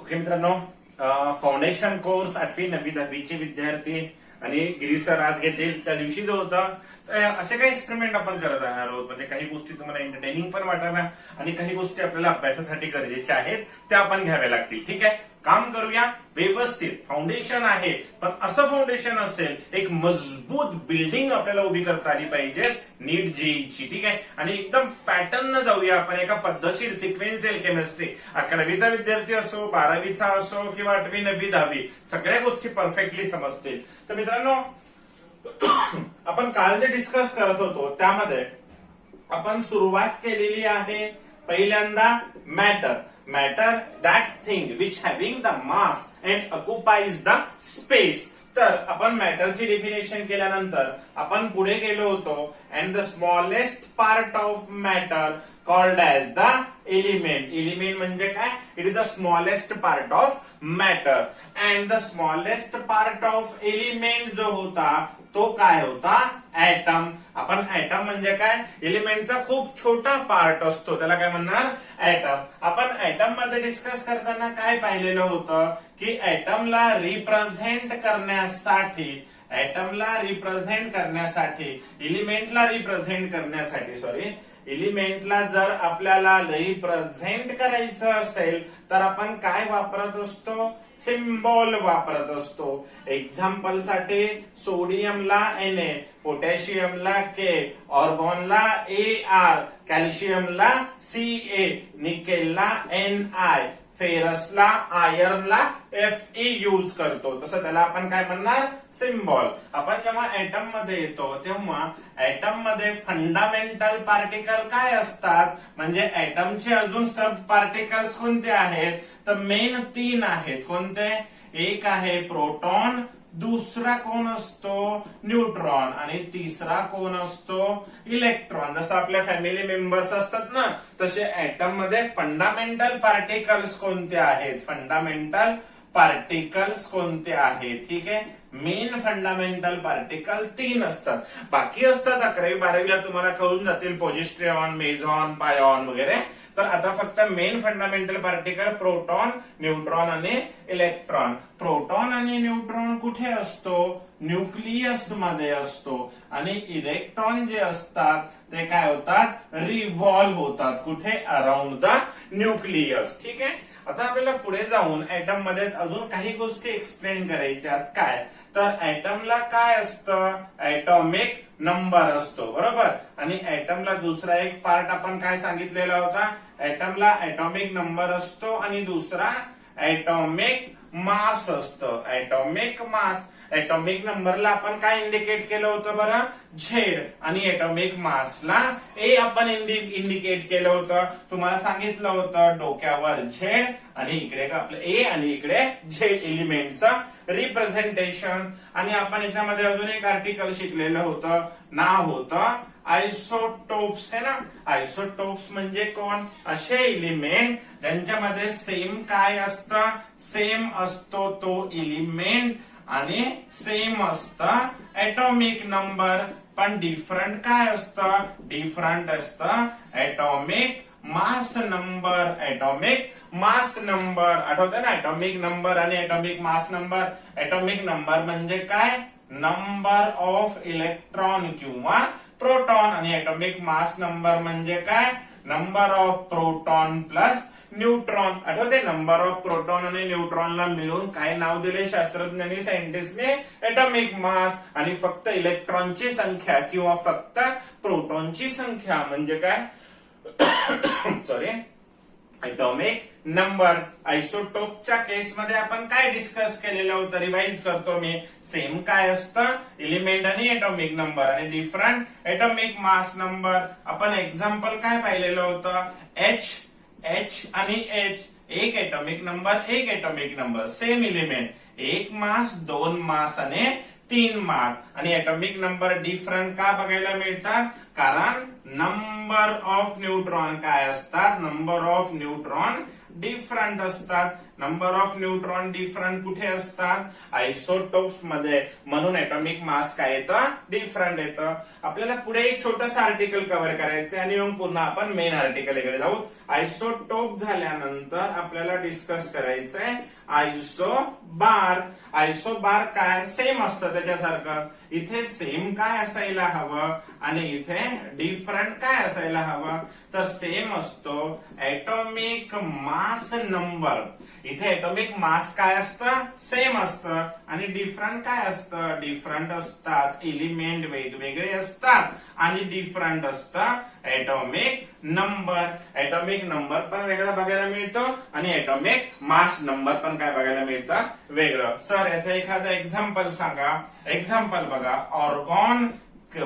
Okay मित्रांनो, foundation course 8वी 9वी 10वीचे विद्यार्थी आणि गिरीश सर आज घेतील त्या दिवशी जो होता असे काही एक्सपेरिमेंट आपण करत राहणार आहोत. म्हणजे काही गोष्टी तुम्हाला एंटरटेनिंग पण वाटणार आणि काही गोष्टी आपल्याला अभ्यासासाठी गरजेच्या आहेत त्या आपण घ्याव्या लागतील. ठीक आहे, काम करूया व्यवस्थित. फाउंडेशन आहे पण असं फाउंडेशन असेल, एक मजबूत बिल्डिंग आपल्याला उभी करता आली पाहिजे नीट जेईची. ठीक आहे, आणि एकदम पॅटर्न जाऊया आपण एका पद्धतशीर सिक्वेन्शियल केमिस्ट्री. 11वीचा विद्यार्थी असो, 12वीचा असो किंवा 8वी 9वी 10वी सगळ्या गोष्टी परफेक्टली समजतील. तर मित्रांनो, आपण काल जे डिस्कस करत होतो त्यामध्ये आपण सुरुवात केलेली आहे पहिल्यांदा matter that thing which having the mass and occupies the space. तर आपण मॅटरची डेफिनेशन केल्यानंतर आपण पुढे गेलो होतो and the smallest part of matter called as the element. Element म्हणजे काय? It is the smallest part of matter and the smallest part of element जो होता तो काय होता? ऍटम. आपण ऍटम म्हणजे काय? एलिमेंटचा खूप छोटा पार्ट असतो, त्याला काय म्हणणार? ऍटम. आपण ऍटम मध्ये डिस्कस करताना काय पाहिलेलं होतं की ऍटमला रिप्रेझेंट करण्यासाठी एलिमेंटला जर आपल्याला रिप्रेझेंट करायचं असेल तर आपण काय वापरत असतो? सिम्बॉल वापरत असतो. एक्झाम्पल साठी सोडियमला Na, पोटॅशियमला K, ऑर्गॉनला Ar, कॅल्शियमला Ca, निकेलला Ni, फेरसला आयर्नला Fe यूज करतो. तसं त्याला आपण काय म्हणणार? सिम्बॉल. आपण जेव्हा ऍटम मध्ये येतो तेव्हा ऍटम मध्ये फंडामेंटल पार्टिकल काय असतात? म्हणजे ऍटमचे अजून सब पार्टिकल्स कोणते आहेत? तर मेन 3 आहेत. कोणते? एक आहे प्रोटॉन, दुसरा कोण असतो? न्यूट्रॉन, आणि तिसरा कोण असतो? इलेक्ट्रॉन. जसं आपल्या फॅमिली मेंबर्स असतात ना, तसे ऍटम मध्ये फंडामेंटल पार्टिकल्स कोणते आहेत? फंडामेंटल पार्टिकल्स कोणते आहेत? ठीक आहे, मेन फंडामेंटल पार्टिकल 3 असतात. बाकी असतात 11वी 12वीला तुम्हाला कळून जातील, पॉझिट्रॉन, मेझॉन, पायॉन वगैरे. तर आता फक्त main fundamental particle proton, neutron आणि इलेक्ट्रॉन. प्रोटॉन आणि न्यूट्रॉन कुठे असतो? न्यूक्लियस मध्ये असतो. आणि इलेक्ट्रॉन जे असतात ते काय होतात? रिव्हॉल्व होतात. कुठे? Around the nucleus. ठीक आहे, आता आपल्याला पुढे जाऊन ऍटम मध्ये अजून काही गोष्टी एक्सप्लेन करायच्या. काय? तर ऍटमला काय असतं? ऍटॉमिक नंबर असतो, बरोबर. आणि ऍटमला दुसरा एक पार्ट आपण काय सांगितलेला होता? ऍटमला ऍटॉमिक नंबर असतो आणि दुसरा ऍटॉमिक मास असतं. Atomic mass. ऍटॉमिक नंबरला आपण काय इंडिकेट केलं होतं बरं? झेड. आणि ऍटॉमिक मासला ए आपण इंडिकेट केलं होतं. तुम्हाला सांगितलं होतं डोक्यावर झेड आणि इकडे आपलं ए आणि इकडे झेड एलिमेंटचं रिप्रेझेंटेशन. आणि आपण याच्यामध्ये अजून एक आर्टिकल शिकलेलं होतं, नाव होतं आयसोटोप्स. है ना? आयसोटोप्स म्हणजे कोण? असे एलिमेंट ज्यांच्यामध्ये सेम काय असतं? सेम असतो तो एलिमेंट आणि सेम असतं ऍटॉमिक नंबर, पण डिफरंट काय असतं? डिफरंट असतं atomic mass number. Atomic mass number आठवतं ना? ऍटॉमिक नंबर आणि atomic mass number. Atomic number म्हणजे काय? नंबर ऑफ इलेक्ट्रॉन किंवा प्रोटॉन. आणि ऍटॉमिक मास नंबर म्हणजे काय? Number of proton plus neutron. आठवते? नंबर ऑफ प्रोटॉन आणि न्यूट्रॉनला मिळून काय नाव दिले शास्त्रज्ञांनी, सायंटिस्टने? Atomic mass. आणि फक्त इलेक्ट्रॉनची संख्या किंवा फक्त प्रोटॉनची संख्या म्हणजे काय? Sorry, atomic number. आयसोटोपच्या केसमध्ये आपण काय डिस्कस केलेलं होतं? रिवाइज करतो मी. सेम काय असतं? एलिमेंट आणि ऍटॉमिक नंबर, आणि डिफरंट ऍटॉमिक मास नंबर. आपण एक्झाम्पल काय पाहिलेलं होतं? H आणि H. एक ऍटॉमिक नंबर, एक ऍटॉमिक नंबर, सेम एलिमेंट. एक मास, 2 मास आणि 3 मास. आणि ऍटॉमिक नंबर डिफरंट का बघायला मिळतात? कारण नंबर ऑफ न्यूट्रॉन काय असतात, नंबर ऑफ न्यूट्रॉन डिफरंट असतात. नंबर ऑफ न्यूट्रॉन डिफरंट कुठे असतात, आयसोटोप्स मध्ये, म्हणून एटॉमिक मास काय येतं, डिफरंट येतं. आपल्याला पुढे एक छोटस आर्टिकल कव्हर करायचं आणि मग पुन्हा आपण मेन आर्टिकल कडे जाऊ. आयसोटोप झाल्यानंतर आपल्याला डिस्कस करायचंय आयसोबार. आयसोबार काय, सेम असतं त्याच्यासारखं. इथे सेम काय असायला हवं आणि इथे डिफरंट काय असायला हवं, तर सेम असतो एटॉमिक मास नंबर. इथे एटॉमिक मास काय असतं, सेम असतं, आणि डिफरंट काय असतं, डिफरंट असतात. एलिमेंट वेगवेगळे असतात आणि डिफरंट असतं एटॉमिक नंबर. एटॉमिक नंबर पण वेगळा बघायला मिळतो आणि एटॉमिक मास नंबर पण काय बघायला मिळतं, वेगळं. सर याचं एखादं एक्झाम्पल सांगा. एक्झाम्पल बघा, ऑर्गॉन,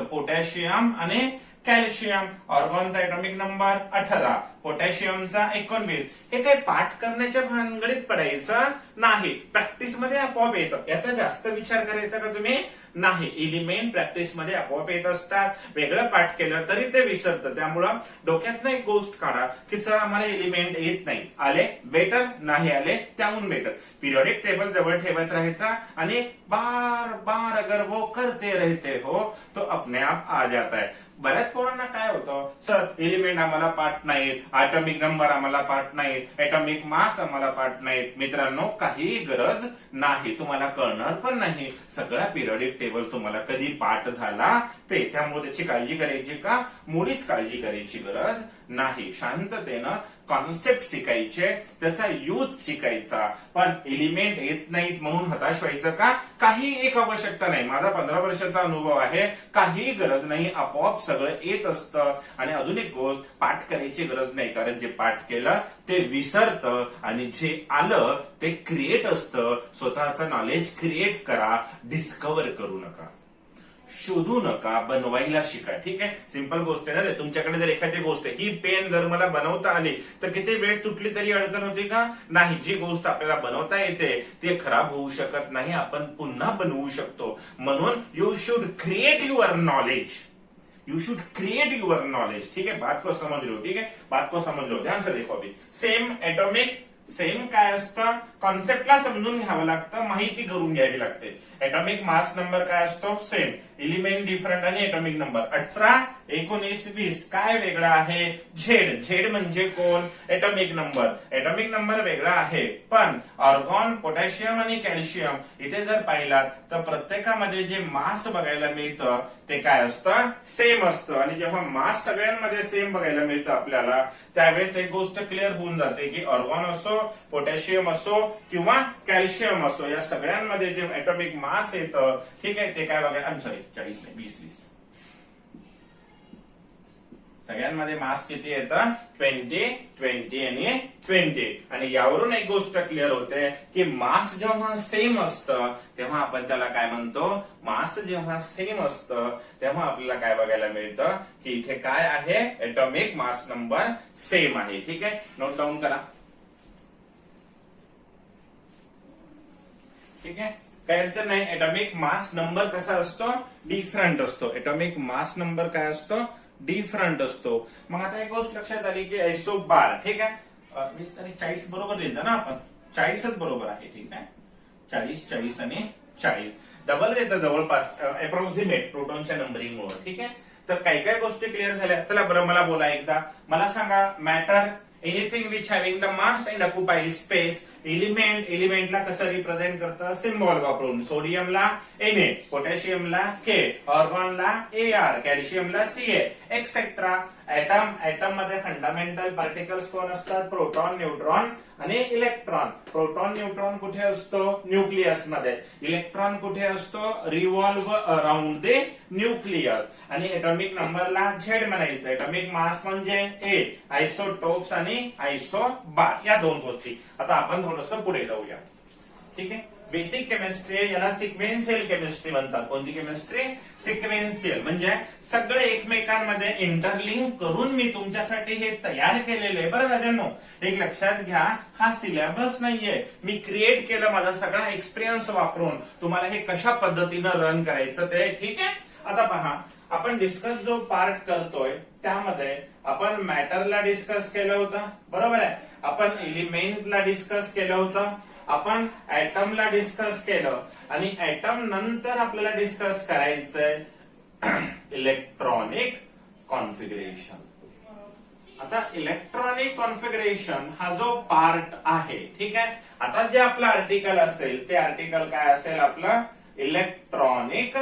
पोटॅशियम आणि कॅल्शियम. ऑर्गॉनचा एटॉमिक नंबर 18, पोटॅशियमचा 19. हे काही पाठ करण्याच्या भानगडीत पडायचं नाही, प्रॅक्टिस मध्ये आपोआप येतं. याचा जास्त विचार करायचा का तुम्ही, नाही. एलिमेंट प्रॅक्टिस मध्ये आपोआप येत असतात. वेगळं पाठ केलं तरी ते विसरतं. त्यामुळं डोक्यातनं एक गोष्ट काढा की सर आम्हाला एलिमेंट येत नाही, आले बेटर, नाही आले त्याहून बेटर. पिरियडिक टेबल जवळ ठेवत राहायचा आणि बार बार अगर वो करते रहते हो तो अपने आप आ जाता है. बऱ्याच पोरांना काय होतं, सर एलिमेंट आम्हाला पाठ नाहीत, ॲटॉमिक नंबर आम्हाला पाठ नाहीत, ॲटॉमिक मास आम्हाला पाठ नाहीत. मित्रांनो, काही गरज नाही, तुम्हाला कळणार पण नाही. सगळा पिरियडिक टेबल तुम्हाला कधी पाठ झाला ते, त्यामुळे त्याची काळजी करायची का, मुळीच काळजी करायची गरज नाही. शांततेनं कॉन्सेप्ट शिकायचे, त्याचा यूज शिकायचा. पण एलिमेंट येत नाहीत म्हणून हताश व्हायचं का, काही एक आवश्यकता नाही. माझा 15 वर्षाचा अनुभव आहे, काही गरज नाही, आपोआप सगळं येत असतं. आणि अजून एक गोष्ट, पाठ करायची गरज नाही, कारण जे पाठ केलं ते विसरतं आणि जे आलं ते क्रिएट असतं. स्वतःचं नॉलेज क्रिएट करा, डिस्कव्हर करू नका, शोधू नका, बनवायला शिका. ठीक आहे, सिंपल गोष्ट आहे ना. तुमच्याकडे जर एखादी गोष्ट, ही पेन जर मला बनवता आली तर किती वेळ तुटली तरी अडचण होती का, नाही. जी गोष्ट आपल्याला बनवता येते ते खराब होऊ शकत नाही, आपण पुन्हा बनवू शकतो. म्हणून you should create your knowledge, you should create your knowledge. ठीक है, बात को समझ लो. ठीक है, बात को समझ लो, ध्यान से देखो. अभी सेम एटॉमिक, सेम काय असतं, कॉन्सेप्टला समजून घ्यावं लागतं, माहिती करून घ्यावी लागते. एटॉमिक मास नंबर काय असतो, सेम. एलिमेंट डिफरंट आणि एटॉमिक नंबर 18, 19, 20. काय वेगळा आहे, झेड. झेड म्हणजे कोण, एटॉमिक नंबर. एटॉमिक नंबर वेगळा आहे. पण ऑर्गॉन, पोटॅशियम आणि कॅल्शियम इथे जर पाहिलात तर प्रत्येकामध्ये जे मास बघायला मिळतं ते काय असतं, सेम असतं. आणि जेव्हा मास सगळ्यांमध्ये सेम बघायला मिळतं आपल्याला, त्यावेळेस एक गोष्ट क्लिअर होऊन जाते की ऑर्गॉन असो, पोटॅशियम असो किंवा कॅल्शियम असो, या सगळ्यांमध्ये जे एटॉमिक मास येतं, ठीक आहे, ते काय बघायला, सॉरी 40 नाही 20. सगळ्यांमध्ये मास किती येतं, 20, 20 आणि 20. आणि यावरून एक गोष्ट क्लिअर होते की मास जेव्हा सेम असतं तेव्हा आपण त्याला काय म्हणतो, मास जेव्हा सेम असतं तेव्हा आपल्याला काय बघायला मिळतं की इथे काय आहे, एटॉमिक मास नंबर सेम आहे. ठीक आहे, नोट डाऊन करा. ठीक आहे, काय अडचण नाही. एटॉमिक मास नंबर कसा असतो, डिफरंट असतो. एटॉमिक मास नंबर काय असतो, डिफरंट असतो. मग आता एक गोष्ट लक्षात आली की आयसोबार. ठीक आहे, 20 आणि 40 बरोबर लिहिलं ना आपण, 40च बरोबर आहे. ठीक आहे, 40, 40 आणि 40 डबल येतं जवळपास, अप्रॉक्सिमेट प्रोटॉनच्या नंबरिंगमुळे. ठीक आहे, तर काही काही गोष्टी क्लिअर झाल्या. चला बरं, मला बोला एकदा, मला सांगा, matter anything which having the mass and occupied space. Element, एलिमेंटला कसं रिप्रेझेंट करतं, सिम्बॉल वापरून. सोडियमला Na, पोटॅशियमला K, ऑर्गॉनला Ar, कॅल्शियमला Ca, एक्सेट्रा. ऍटम, ऍटम मध्ये फंडामेंटल पार्टिकल्स कोण असतात, प्रोटॉन, न्यूट्रॉन आणि इलेक्ट्रॉन. प्रोटॉन, न्यूट्रॉन कुठे असतो, न्यूक्लियस मध्ये. इलेक्ट्रॉन कुठे असतो, रिव्हॉल्व अराउंड द न्यूक्लियस. आणि एटॉमिक नंबरला झेड म्हणायचं. एटॉमिक मास म्हणजे ए. आयसोटोप्स आणि आयसोबार, या दोन गोष्टी. आता आपण थोडंसं पुढे जाऊया. ठीक आहे, बेसिक केमिस्ट्री, याला सिक्वेन्शियल केमिस्ट्री म्हणतात. कोणती केमिस्ट्री, सिक्वेन्शियल. म्हणजे सगळे एकमेकांमध्ये इंटरलिंक करून मी तुमच्यासाठी हे तयार केलेलं आहे. बरं राजांनो, एक लक्षात घ्या, हा सिलेबस नाहीये, मी क्रिएट केलं माझा सगळा एक्सपिरियन्स वापरून तुम्हाला हे कशा पद्धतीनं रन करायचं ते. ठीक आहे, आता पहा, आपण डिस्कस जो पार्ट करतोय त्यामध्ये आपण मॅटरला डिस्कस केलं होतं, बरोबर आहे. आपण एलिमेंटला डिस्कस केलं होतं, आपण ऍटमला डिस्कस केलं आणि ऍटम नंतर आपल्याला डिस्कस करायचंय इलेक्ट्रॉनिक कॉन्फिगरेशन. आता इलेक्ट्रॉनिक कॉन्फिगरेशन हा जो पार्ट आहे, ठीक आहे. आता जे आपलं आर्टिकल असेल ते आर्टिकल काय असेल आपलं इलेक्ट्रॉनिक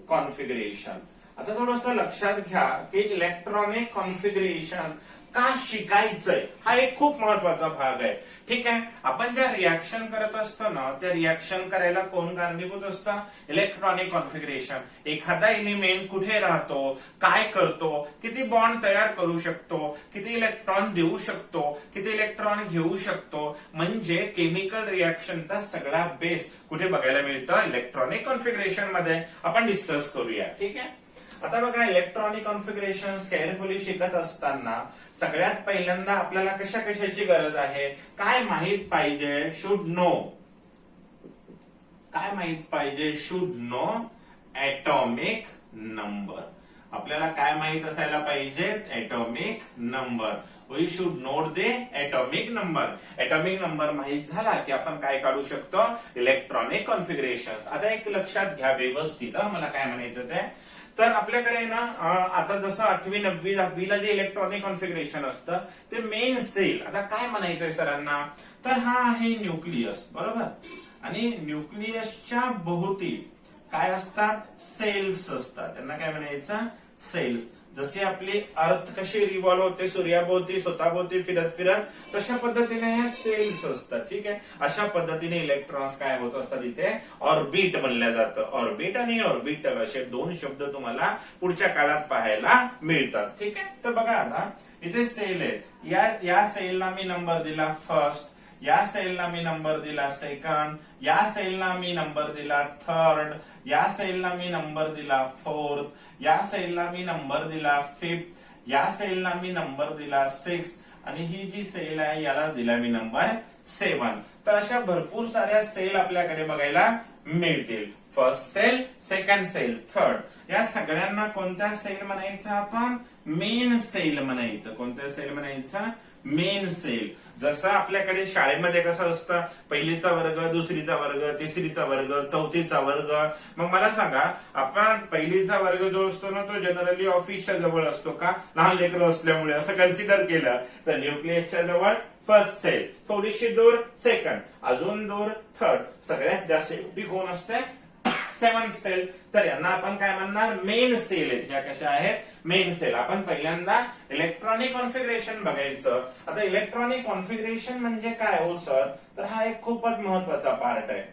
कॉन्फिगरेशन. आता थोडस लक्षात घ्या की इलेक्ट्रॉनिक कॉन्फिगरेशन का शिकायचंय हा एक खूप महत्वाचा भाग आहे, ठीक आहे. आपण ज्या रिॲक्शन करत असतो ना त्या रिॲक्शन करायला कोण कारणीभूत असतं, इलेक्ट्रॉनिक कॉन्फिगरेशन. एखादा एलिमेंट कुठे राहतो, काय करतो, किती बॉन्ड तयार करू शकतो, किती इलेक्ट्रॉन देऊ शकतो, किती इलेक्ट्रॉन घेऊ शकतो, म्हणजे केमिकल रिॲक्शनचा सगळा बेस कुठे बघायला मिळतं इलेक्ट्रॉनिक कॉन्फिगरेशन मध्ये. आपण डिस्कस करूया, ठीक आहे. आता बघा इलेक्ट्रॉनिक कॉन्फिगरेशन केअरफुली शिकत असताना सगळ्यात पहिल्यांदा आपल्याला कशा कशाची गरज आहे, काय माहित पाहिजे, शुड नो. काय माहित पाहिजे, शुड नो ऍटॉमिक नंबर. आपल्याला काय माहित असायला पाहिजे, atomic number. We should note the atomic number. Atomic number माहित झाला की आपण काय काढू शकतो, इलेक्ट्रॉनिक कॉन्फिगरेशन. आता एक लक्षात घ्या व्यवस्थित, मला काय म्हणायचं ते. तर आपल्याकडे ना आता जसं 8वी 9वी 10वीला जे इलेक्ट्रॉनिक कॉन्फिगरेशन असतं ते मेन सेल. आता काय म्हणायचंय सरांना, तर हा आहे न्यूक्लियस, बरोबर. आणि न्यूक्लियसच्या भोवती काय असतात, सेल्स असतात. त्यांना काय म्हणायचं, सेल्स. जशी आपली अर्थ कशी रिव्हॉल्व होते सूर्याभोवती स्वतःभोवती फिरत फिरत, तशा पद्धतीने हे सेल्स असतात, ठीक आहे. अशा पद्धतीने इलेक्ट्रॉन्स काय होत असतात, इथे ऑर्बिट म्हणलं जातं. ऑर्बिट आणि ऑर्बिटल असे दोन शब्द तुम्हाला पुढच्या काळात पाहायला मिळतात, ठीक आहे. तर बघा आता इथे सेल आहेत. या सेलला मी नंबर दिला फर्स्ट, या सेलला मी नंबर दिला सेकंड, या सेलला मी नंबर दिला थर्ड, या सेलला मी नंबर दिला फोर्थ, या सेलला मी नंबर दिला फिफ्थ, या सेलला मी नंबर दिला सिक्स, आणि ही जी सेल आहे याला दिला मी नंबर 7. तर अशा भरपूर साऱ्या सेल आपल्याकडे बघायला मिळतील. First cell, second cell, third. या सगळ्यांना कोणत्या सेल म्हणायचं आपण, मेन सेल म्हणायचं. कोणत्या सेल म्हणायचं, मेन सेल. जसं आपल्याकडे शाळेमध्ये कसं असतं, पहिलीचा वर्ग, दुसरीचा वर्ग, तिसरीचा वर्ग, चौथीचा वर्ग. मग मला सांगा, आपण पहिलीचा वर्ग जो असतो ना तो जनरली ऑफिसच्या जवळ असतो का, लहान लेकरं असल्यामुळे असं कन्सिडर केलं तर न्यूक्लियसच्या जवळ फर्स्ट सेल, थोडीशी दूर सेकंड, अजून दूर थर्ड, सगळ्यात जास्त शेवटी कोण असते, 7th सेल. तर यांना आपण काय म्हणणार, मेन सेल आहेत. ह्या कशा आहेत, मेन सेल. आपण पहिल्यांदा इलेक्ट्रॉनिक कॉन्फिगरेशन बघायचं. आता इलेक्ट्रॉनिक कॉन्फिगरेशन म्हणजे काय हो सर, तर हा एक खूपच महत्वाचा पार्ट आहे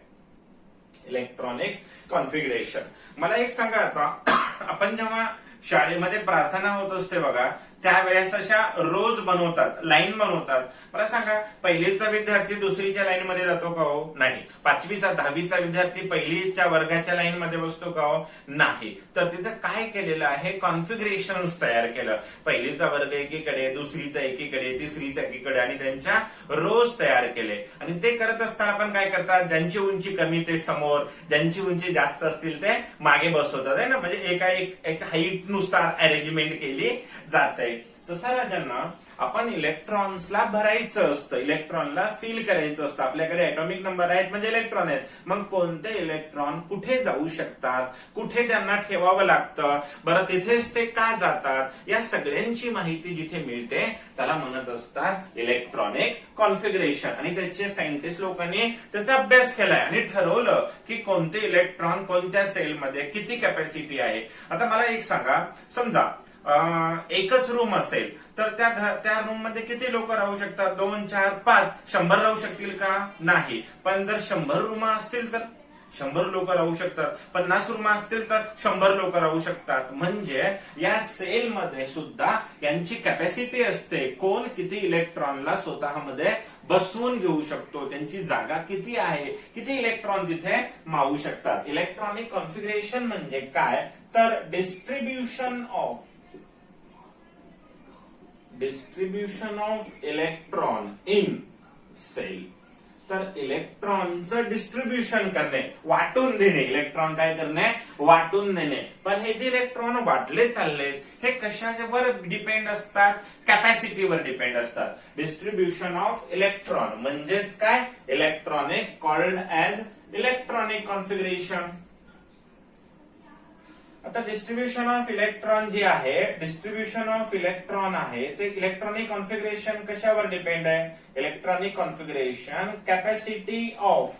इलेक्ट्रॉनिक कॉन्फिगरेशन. मला एक सांगा, आता आपण जेव्हा शाळेमध्ये प्रार्थना होत असते बघा, त्यावेळेस अशा रोज बनवतात, लाईन बनवतात. मला सांगा, पहिलीचा विद्यार्थी दुसरीच्या लाईन मध्ये जातो का हो, नाही. 5वीचा 10वीचा विद्यार्थी पहिलीच्या वर्गाच्या लाईन मध्ये बसतो का हो, नाही. तर तिथं काय केलेलं आहे, कॉन्फिगरेशन तयार केलं. पहिलीचा वर्ग एकीकडे, दुसरीचा एकीकडे, तिसरीचा एकीकडे, आणि त्यांच्या रोज तयार केले. आणि ते करत असताना आपण काय करतात, ज्यांची उंची कमी ते समोर, ज्यांची उंची जास्त असतील ते मागे बसवतात, आहे ना. म्हणजे एका एक हाईट नुसार अरेंजमेंट केली जाते. तसं राजांना आपण इलेक्ट्रॉन्सला भरायचं असतं, इलेक्ट्रॉनला फिल करायचं असतं. आपल्याकडे ऍटॉमिक नंबर आहेत म्हणजे इलेक्ट्रॉन आहेत. मग कोणते इलेक्ट्रॉन कुठे जाऊ शकतात, कुठे त्यांना ठेवावं लागतं, बरं तिथेच ते का जातात, या सगळ्यांची माहिती जिथे मिळते त्याला म्हणत असतात इलेक्ट्रॉनिक कॉन्फिगरेशन. आणि त्याचे सायंटिस्ट लोकांनी त्याचा अभ्यास केलाय आणि ठरवलं की कोणते इलेक्ट्रॉन कोणत्या सेलमध्ये किती कॅपॅसिटी आहे. आता मला एक सांगा, समजा एकच रूम असेल तर त्या रूम मध्ये किती लोक राहू शकतात, 2, 4, 5, 100 राहू शकतील का, नाही. पण जर 100 रूम असतील तर 100 लोक राहू शकतात, 50 रूम असतील तर 100 लोक राहू शकतात. म्हणजे या सेलमध्ये सुद्धा यांची कॅपॅसिटी असते, कोण किती इलेक्ट्रॉनला स्वतःमध्ये बसवून घेऊ शकतो, त्यांची जागा किती आहे, किती इलेक्ट्रॉन तिथे मावू शकतात. इलेक्ट्रॉनिक कॉन्फिगरेशन म्हणजे काय, तर distribution of electron in cell. तर इलेक्ट्रॉनचं डिस्ट्रीब्युशन करणे, वाटून देणे. इलेक्ट्रॉन काय करणे, वाटून देणे. पण हे जे इलेक्ट्रॉन वाटले चालले हे कशावर डिपेंड असतात, कॅपॅसिटीवर डिपेंड असतात. डिस्ट्रीब्युशन ऑफ इलेक्ट्रॉन म्हणजेच काय, electronic called as electronic configuration. आता डिस्ट्रीब्युशन ऑफ इलेक्ट्रॉन जे आहे, डिस्ट्रीब्युशन ऑफ इलेक्ट्रॉन आहे ते इलेक्ट्रॉनिक कॉन्फिगरेशन कशावर डिपेंड आहे, electronic configuration capacity of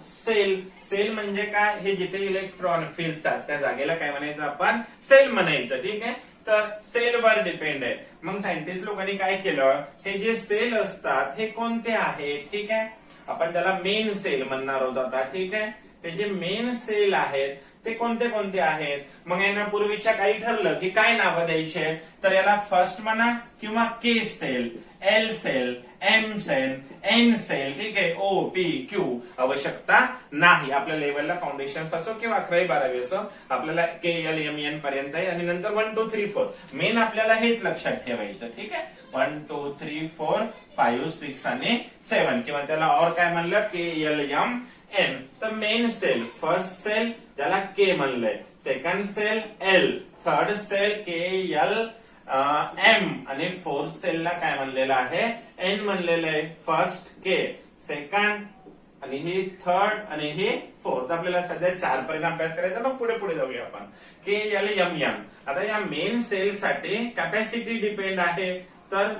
cell. Cell म्हणजे काय, हे जिथे इलेक्ट्रॉन फिरतात त्या जागेला काय म्हणायचं आपण, सेल म्हणायचं. ठीक आहे, तर सेलवर डिपेंड आहे. मग सायंटिस्ट लोकांनी काय केलं, हे जे सेल असतात हे कोणते आहेत, ठीक आहे, आपण त्याला मेन सेल म्हणणार आहोत आता. ठीक आहे, हे जे मेन सेल आहेत ते कोणते कोणते आहेत. मग यांना पूर्वीच्या काही ठरलं की काय नावं द्यायचे, तर याला फर्स्ट म्हणा किंवा K cell, L cell, M cell, N cell. ठीक आहे, ओ पी क्यू आवश्यकता नाही. आपल्या लेवलला फाउंडेशन असो किंवा 11वी-12वी असो, आपल्याला के एल एम एन पर्यंत आहे. आणि नंतर 1 2 3 4 मेन आपल्याला हेच लक्षात ठेवायचं. ठीक आहे, 1 2 3 4 5 6 आणि 7 किंवा त्याला और काय म्हणलं, के एल एम एन. तर मेन सेल, फर्स्ट सेल ज्याला के म्हणलंय, second cell L, third cell K L M आणि फोर्थ सेलला काय म्हणलेलं आहे, एन म्हणलेलं आहे. फर्स्ट के, सेकंड आणि ही थर्ड आणि ही फोर्थ. आपल्याला सध्या 4 पर्यंत अभ्यास करायचा, मग पुढे पुढे जाऊया आपण. के एल एम एम. आता या मेन सेल साठी कॅपॅसिटी डिपेंड आहे. तर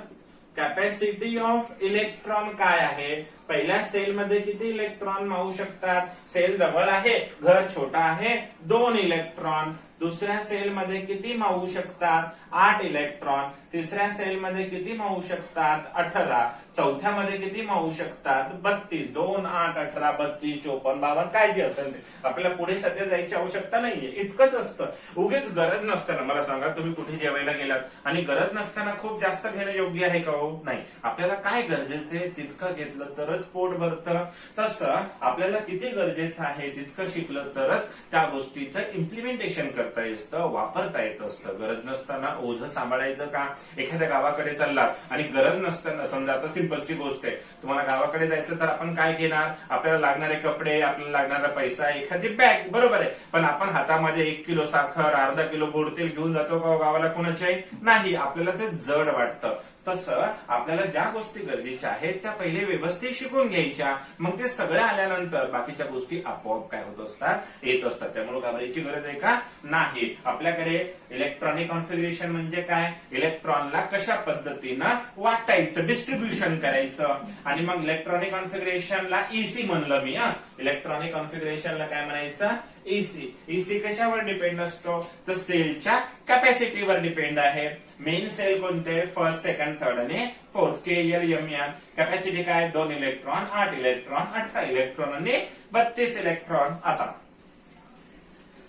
कॅपॅसिटी ऑफ इलेक्ट्रॉन काय आहे, पहिल्या सेलमध्ये किती इलेक्ट्रॉन मावू शकतात, सेल जवळ आहे, घर छोटा आहे, 2 इलेक्ट्रॉन. दुसऱ्या सेलमध्ये किती मावू शकतात, 8 इलेक्ट्रॉन. तिसऱ्या सेलमध्ये किती मावू शकतात, 18. चौथ्यामध्ये किती मावू शकतात, 32. 2 8 18 32 54 52 काय जे असेल ते. आपल्याला पुढे सध्या जायची आवश्यकता नाहीये, इतकंच असतं. उगीच गरज नसताना मला सांगा, तुम्ही कुठे जेवायला गेलात आणि गरज नसताना खूप जास्त घेणं योग्य आहे का हो, नाही. आपल्याला काय गरजेचं आहे तितकं घेतलं तरच पोट भरतं. तसं आपल्याला किती गरजेचं आहे तितकं शिकलं तरच त्या गोष्टीचं इम्प्लिमेंटेशन करता येतं, वापरता येत असतं. गरज नसताना ओझं सांभाळायचं का. एखाद्या गावाकडे चाललात आणि गरज नसताना, समजा आता सिंपलची गोष्ट आहे, तुम्हाला गावाकडे जायचं तर आपण काय घेणार, आपल्याला लागणारे कपडे, आपल्याला लागणारा पैसा, एखादी बॅग, बरोबर आहे. पण आपण हातामध्ये 1 किलो साखर, अर्धा किलो गोड तेल घेऊन जातो का गावाला कोणाच्याही, नाही. आपल्याला ते जड वाटतं. तसं आपल्याला ज्या गोष्टी गरजेच्या आहेत त्या पहिले व्यवस्थित शिकून घ्यायच्या, मग ते सगळं आल्यानंतर बाकीच्या गोष्टी आपोआप काय होत असतात, येत असतात. त्यामुळे घाबरायची गरज आहे का, नाही. आपल्याकडे इलेक्ट्रॉनिक कॉन्फिगरेशन म्हणजे काय, इलेक्ट्रॉनला कशा पद्धतीनं वाटायचं, डिस्ट्रीब्युशन करायचं. आणि मग इलेक्ट्रॉनिक कॉन्फिगरेशनला ईसी म्हणलं मी. इलेक्ट्रॉनिक कॉन्फिगरेशनला काय म्हणायचं, ईसी. ईसी कशावर डिपेंड असतो, तर सेलच्या कॅपॅसिटीवर डिपेंड आहे. मेन सेल कोणते, फर्स्ट सेकंड थर्ड आणि फोर्थ, के एल एम एन. कॅपॅसिटी काय, 2 इलेक्ट्रॉन, 8 इलेक्ट्रॉन, 18 इलेक्ट्रॉन आणि 32 इलेक्ट्रॉन. आता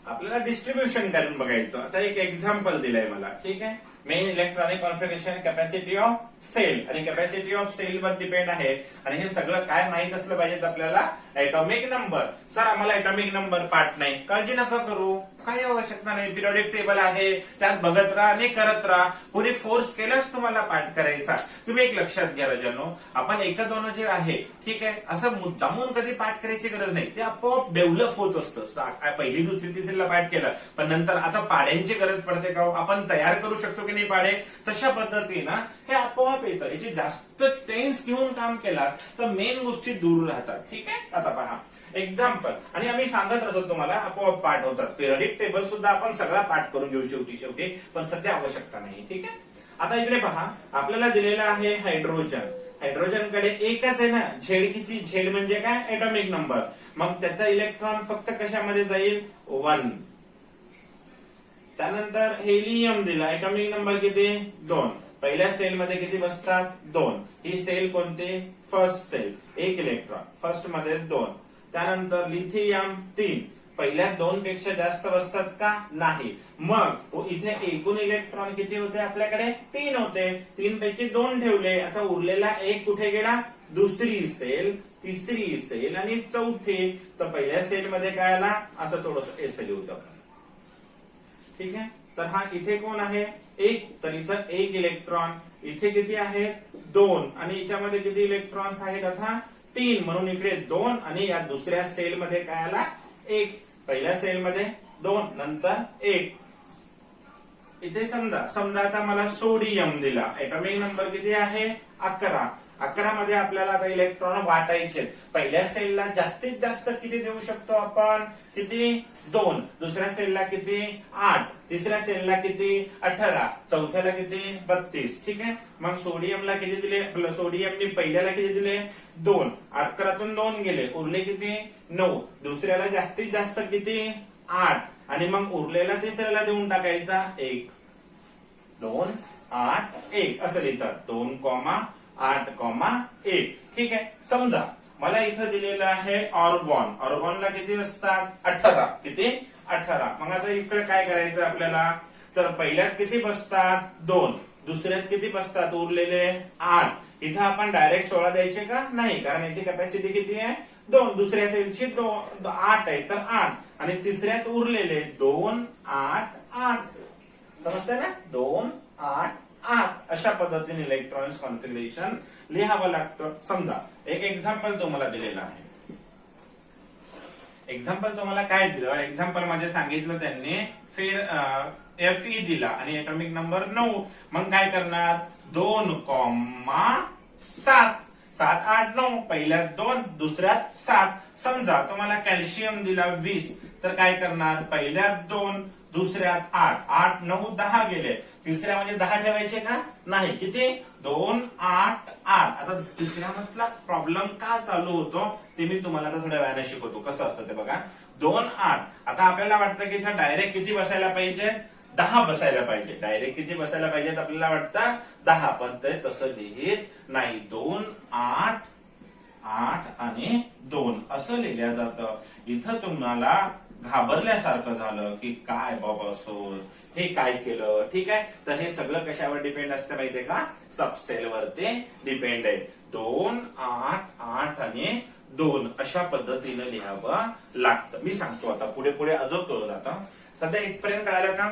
आपल्याला डिस्ट्रीब्युशन करून बघायचं. आता एक एक्झाम्पल दिलंय मला. ठीक आहे, main electronic configuration capacity of cell आणि कॅपॅसिटी ऑफ सेलवर डिपेंड आहे. आणि हे सगळं काय माहित असलं पाहिजे आपल्याला, एटॉमिक नंबर. सर आम्हाला एटॉमिक नंबर पाठ नाही, काळजी नका करू, काही आवश्यकता नाही. पिरियडिक टेबल आहे, त्यात बघत राहा आणि करत राहा. कोणी फोर्स केलाच तुम्हाला पाठ करायचा. तुम्ही एक लक्षात घ्या राजांनो, आपण 1 2 जे आहे, ठीक आहे, असं मुद्दामून कधी पाठ करायची गरज नाही. ते आपोआप डेव्हलप होत असतं. पहिली दुसरी तिसरीला पाठ केलं, पण नंतर आता पाड्यांची गरज पडते का, आपण तयार करू शकतो की नाही पाडे, तशा पद्धतीनं हे आपोआप येतं. याची जास्त टेन्स घेऊन काम केला तर मेन गोष्टी दूर राहतात. ठीक आहे, आता पहा एक्झाम्पल. आणि आम्ही सांगत राहतो तुम्हाला आपोआप पाठ होतात. पिरियडिक टेबल सुद्धा आपण सगळा पाठ करून घेऊ शेवटी, पण सध्या आवश्यकता नाही. ठीक आहे, आता इकडे पहा, आपल्याला दिलेला आहे हायड्रोजन. हायड्रोजन कडे एकच आहे ना, झेड किती, झेड म्हणजे काय, एटॉमिक नंबर. मग त्याचा इलेक्ट्रॉन फक्त कशामध्ये जाईल, 1. त्यानंतर हेलियम दिला, एटॉमिक नंबर किती, 2. पहिल्या सेलमध्ये किती बसतात, 2. ही सेल कोणती, फर्स्ट सेल, 1 इलेक्ट्रॉन, फर्स्ट मध्ये 2. त्यानंतर लिथियम 3. पहिल्या 2 पेक्षा जास्त बसतात का, नाही. मग इथे एकूण इलेक्ट्रॉन किती होते आपल्याकडे, 3 होते. 3 पैकी 2 ठेवले. आता उरलेला 1 कुठे गेला, दुसरी सेल, तिसरी सेल आणि चौथी. तर पहिल्या सेलमध्ये काय आला, असं थोडस एस लिहूत. ठीक आहे, तर हा इथे कोण आहे, 1. तर इथं 1 इलेक्ट्रॉन, इथे किती आहेत, 2 आणि याच्यामध्ये किती इलेक्ट्रॉन्स आहेत आता 3, म्हणून इकडे 2 आणि या दुसऱ्या सेल मध्ये काय आला 1. पहिल्या सेल मध्ये 2 नंतर 1. इथे समजा आता मला सोडियम दिला, एटॉमिक नंबर किती आहे 11. 11 मध्ये आपल्याला आता इलेक्ट्रॉन वाटायचे. पहिल्या सेलला जास्तीत जास्त किती देऊ शकतो आपण, किती 2. दुसऱ्या सेलला किती 8. तिसऱ्या सेलला किती 18. चौथ्याला किती 32. ठीक आहे. मग सोडियमला किती दिले, सोडियमने पहिल्याला किती दिले 2. 11तून 2 गेले, उरले किती 9. दुसऱ्याला जास्तीत जास्त किती 8 आणि मग उरलेला तिसऱ्याला देऊन टाकायचा 1. 2 8 1 असं लिहितात. 2, 8, 1. ठीक आहे. समजा मला इथं दिलेलं आहे ऑर्गॉन. ऑर्गॉनला किती असतात 18. किती 18. मग आता इकडे काय करायचं आपल्याला, तर पहिल्यात किती बसतात 2. दुसऱ्यात किती बसतात उरलेले 8. इथं आपण डायरेक्ट 16 द्यायचे का नाही, कारण याची कॅपॅसिटी किती आहे 2. दुसऱ्या सेलची 8 आहे तर 8 आणि तिसऱ्यात उरलेले 2 8 8. समजतंय ना, 2 8 8 अशा पद्धतीने इलेक्ट्रॉनिक्स कॉन्फिगरेशन लिहावं लागतं. समजा एक एक्झाम्पल तुम्हाला दिलेलं आहे. एक्झाम्पल तुम्हाला काय दिलं, एक्झाम्पल मध्ये सांगितलं त्यांनी फिर Fe दिला आणि एटॉमिक नंबर 9. मग काय करणार 2, 7 7 8 9. पहिल्यात 2 दुसऱ्यात 7. समजा तुम्हाला कॅल्शियम दिला 20 तर काय करणार, पहिल्यात 2 दुसऱ्यात 8. 8 9 10 गेले. तिसऱ्या म्हणजे 10 ठेवायचे का नाही, किती 2 8 8. आता तिसऱ्या मधला प्रॉब्लेम का चालू होतो ते मी तुम्हाला आता थोड्या वेळाने शिकवतो कसं असतं ते बघा. 2 8. आता आपल्याला वाटतं की इथं डायरेक्ट किती बसायला पाहिजे 10 बसायला पाहिजे. डायरेक्ट किती बसायला पाहिजेत आपल्याला वाटतं 10, पण ते तसं लिहित नाही. 2 8 8 आणि 2 असं लिहिलं जातं. इथं तुम्हाला घाबरल्यासारखं झालं की काय बाबा सोड हे काय केलं. ठीक आहे. तर हे सगळं कशावर डिपेंड असतं माहितीये का, सबसेल वरती डिपेंड आहे. 2 8 8 आणि 2 अशा पद्धतीने लिहावं लागतं. मी सांगतो आता पुढे पुढे अजून कळत जातं. सध्या इथपर्यंत कळालं का,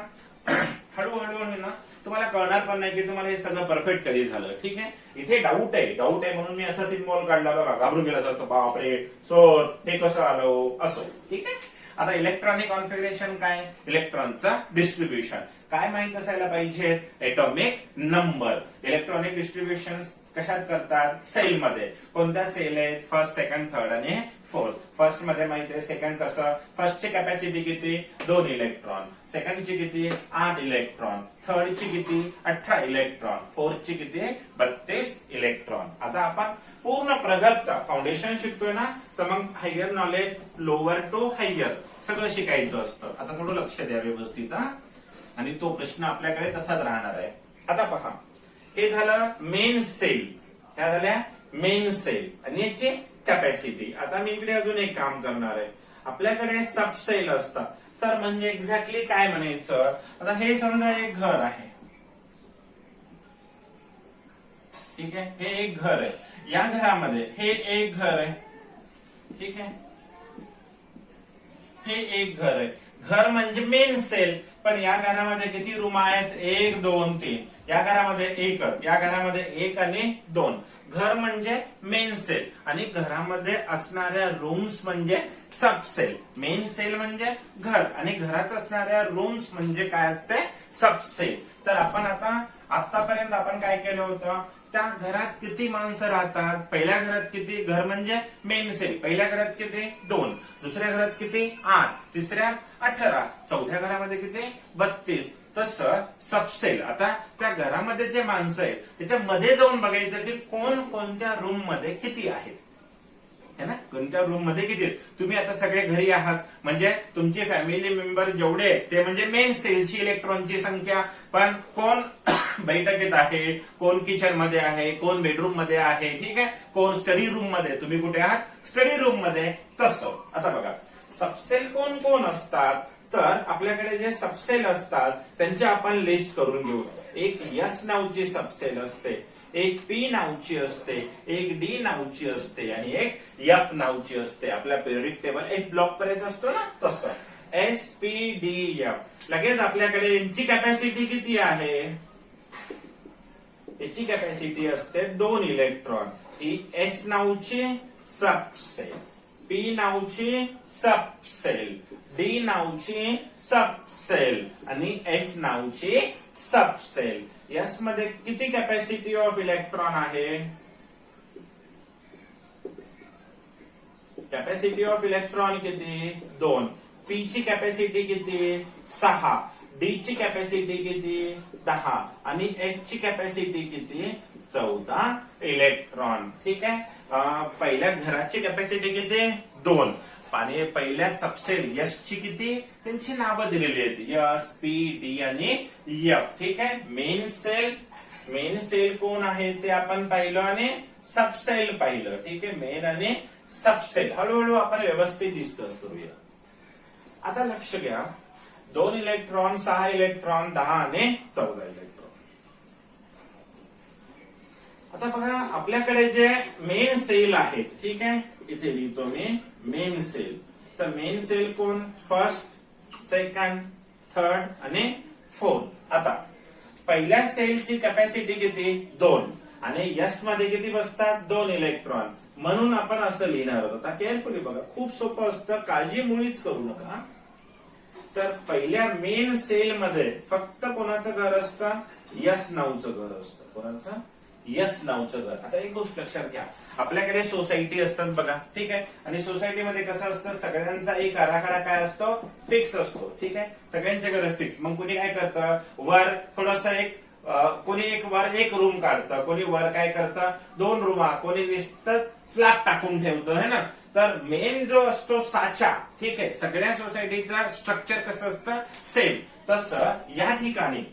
हळूहळू ना तुम्हाला कळणार पण नाही की तुम्हाला हे सगळं परफेक्ट कधी झालं. ठीक आहे. इथे डाऊट आहे म्हणून मी असा सिम्बॉल काढला बघा, घाबरून गेला जातो बापरे सर हे कसं आलं असं. ठीक आहे. आता इलेक्ट्रॉनिक कॉन्फिगरेशन काय, इलेक्ट्रॉनचा डिस्ट्रीब्युशन काय माहित असायला पाहिजे, एटॉमिक नंबर. इलेक्ट्रॉनिक डिस्ट्रीब्युशन कशात करतात, सेल मध्ये. कोणत्या सेल आहेत, फर्स्ट सेकंड थर्ड आणि फोर्थ. फर्स्ट मध्ये माहिती आहे, सेकंड कसं, फर्स्टची कॅपॅसिटी किती 2 इलेक्ट्रॉन, सेकंडची किती 8 इलेक्ट्रॉन, थर्डची किती 18 इलेक्ट्रॉन, फोर्थची किती 32 इलेक्ट्रॉन. आता आपण पूर्ण प्रगत फाउंडेशन शिकतोय ना, तर मग higher knowledge lower to higher सगळं शिकायचं असतं. आता थोडं लक्ष द्या व्यवस्थित आणि तो प्रश्न आपल्याकडे तसाच राहणार आहे. आता पहा, हे झालं मेन सेल, ह्या झाल्या मेन सेल आणि याची कॅपॅसिटी. आता मी इकडे अजून एक काम करणार आहे. आपल्याकडे सबसेल असतात. सर म्हणजे एक्झॅक्टली काय म्हणायचं, आता हे समजा एक घर आहे. ठीक आहे. हे एक घर आहे. या घरामध्ये हे एक घर आहे. ठीक आहे. हे एक घर आहे. घर म्हणजे मेन सेल. पण या घरामध्ये किती रूम आहेत, 1 2 3. या घरामध्ये एकच, या घरामध्ये 1 आणि 2. घर म्हणजे मेन सेल आणि घरामध्ये असणाऱ्या रूम्स म्हणजे सबसेल. मेन सेल म्हणजे घर आणि घरात असणाऱ्या रूम्स म्हणजे काय असते, सबसेल. तर आपण आतापर्यंत आपण काय केलं होतं, त्या घरात किती माणसं राहतात, पहिल्या घरात किती, घर म्हणजे मेन सेल, पहिल्या घरात किती 2, दुसऱ्या घरात किती 8, तिसऱ्या 18, चौथ्या घरामध्ये किती 32. तसं सबसेल. आता त्या घरामध्ये जे माणसं आहेत त्याच्यामध्ये जाऊन बघायचं की कोण कोणत्या रूम मध्ये किती आहेत, है ना, कोणत्या रूम मध्ये किती. तुम्ही आता सगळे घरी आहात म्हणजे तुमचे फॅमिली मेंबर जेवढे आहेत ते म्हणजे मेन सेलची इलेक्ट्रॉनची संख्या. पण कोण बैठकीत आहे, कोण किचन मध्ये आहे, कोण बेडरूम मध्ये आहे. ठीक आहे. कोण स्टडी रूम मध्ये, तुम्ही कुठे आहात स्टडी रूम मध्ये. तसं आता बघा सबसेल कोण कोण असतात, तर आपल्याकडे जे सबसेल असतात त्यांची आपण लिस्ट करून घेऊ. एक एस नावची सबसेल असते, एक पी नावची असते, एक डी नावची असते आणि एक एफ नावची असते. आपल्या पिरियडिक टेबल एक ब्लॉक पर्यंत असतो ना तसं एस पी डी एफ. लगेच आपल्याकडे यांची कॅपॅसिटी किती आहे, याची कॅपॅसिटी असते 2 इलेक्ट्रॉन. ही एस नावची सब सेल, पी नावची सब सेल, डी नावची सब सेल आणि एफ नावची सब सेल. एस मध्ये किती कॅपॅसिटी ऑफ इलेक्ट्रॉन आहे? कॅपॅसिटी ऑफ इलेक्ट्रॉन किती? 2. पी ची कॅपॅसिटी किती? 6. डी ची कॅपॅसिटी किती? 10 आणि एफ ची कॅपॅसिटी किती? 14 इलेक्ट्रॉन. ठीक आहे. पहिल्या घराची कॅपॅसिटी किती? 2. आणि पहिल्या सबसेल एस ची किती? त्यांची नावं दिलेली आहेत, एस, पी, डी आणि एफ. ठीक आहे. मेन सेल कोण आहे ते आपण पाहिलं आणि सबसेल पाहिलं. ठीक आहे. मेन आणि सबसेल हळूहळू आपण व्यवस्थित डिस्कस करूया. आता लक्ष घ्या, 2 इलेक्ट्रॉन, 6 इलेक्ट्रॉन, 10 आणि 14 इलेक्ट्रॉन. आता बघा, आपल्याकडे जे मेन सेल आहेत, ठीक आहे, इथे लिहितो मी मेन सेल. तर मेन सेल कोण? फर्स्ट, सेकंड, थर्ड आणि फोर्थ. आता पहिल्या सेलची कॅपॅसिटी किती? 2 आणि एस मध्ये किती बसतात? 2 इलेक्ट्रॉन. म्हणून आपण असं लिहिणार आहोत. आता केअरफुली बघा, खूप सोपं असतं, काळजी मुळीच करू नका. तर पहिल्या मेन सेल मध्ये फक्त कोणाचं घर असतं? यस नावचं घर असतं. कोणाचं? यस नावचं घर. आता एक गोष्ट लक्षात घ्या, आपल्याकडे सोसायटी असतात बघा, ठीक आहे, आणि सोसायटीमध्ये कसं असतं, सगळ्यांचा एक आराखडा काय असतो? फिक्स असतो. ठीक आहे. सगळ्यांचे घर फिक्स. मग कोणी काय करतं? वर थोडस कोणी एक रूम काढतं, कोणी वर काय करतं? 2 रूमा, कोणी नुसतं स्लॅब टाकून ठेवतं, है ना. तर मेन जो असतो साचा, ठीक आहे, सगळ्या सोसायटीचा स्ट्रक्चर कसं असतं? सेम. तसं या ठिकाणी